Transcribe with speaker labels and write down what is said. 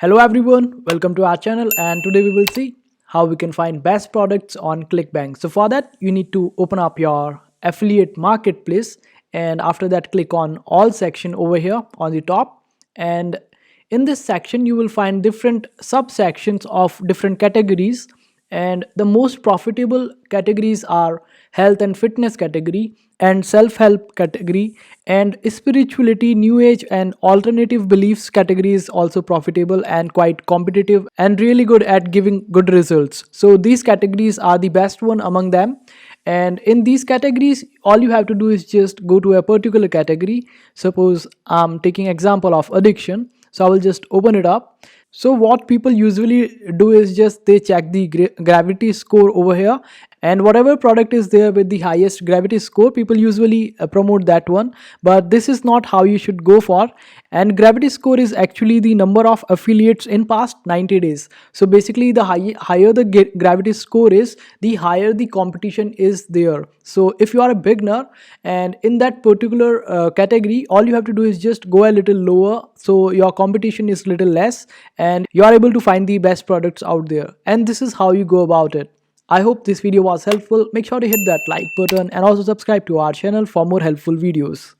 Speaker 1: Hello everyone, welcome to our channel, and today we will see how we can find best products on Clickbank. So for that you need to open up your affiliate marketplace, and after that click on all section over here on the top, and in this section you will find different subsections of different categories, and the most profitable categories are health and fitness category and self-help category, and spirituality, new age and alternative beliefs category is also profitable and quite competitive and really good at giving good results. So these categories are the best one among them, and in these categories all you have to do is just go to a particular category. Suppose I'm taking example of addiction, so I will just open it up. So what people usually do is just they check the gravity score over here, and whatever product is there with the highest gravity score, people usually promote that one. But this is not how you should go for. And gravity score is actually the number of affiliates in past 90 days. So basically the higher the gravity score is, the higher the competition is there. So if you are a beginner and in that particular category, all you have to do is just go a little lower, so your competition is little less and you are able to find the best products out there. And this is how you go about it. I hope this video was helpful. Make sure to hit that like button and also subscribe to our channel for more helpful videos.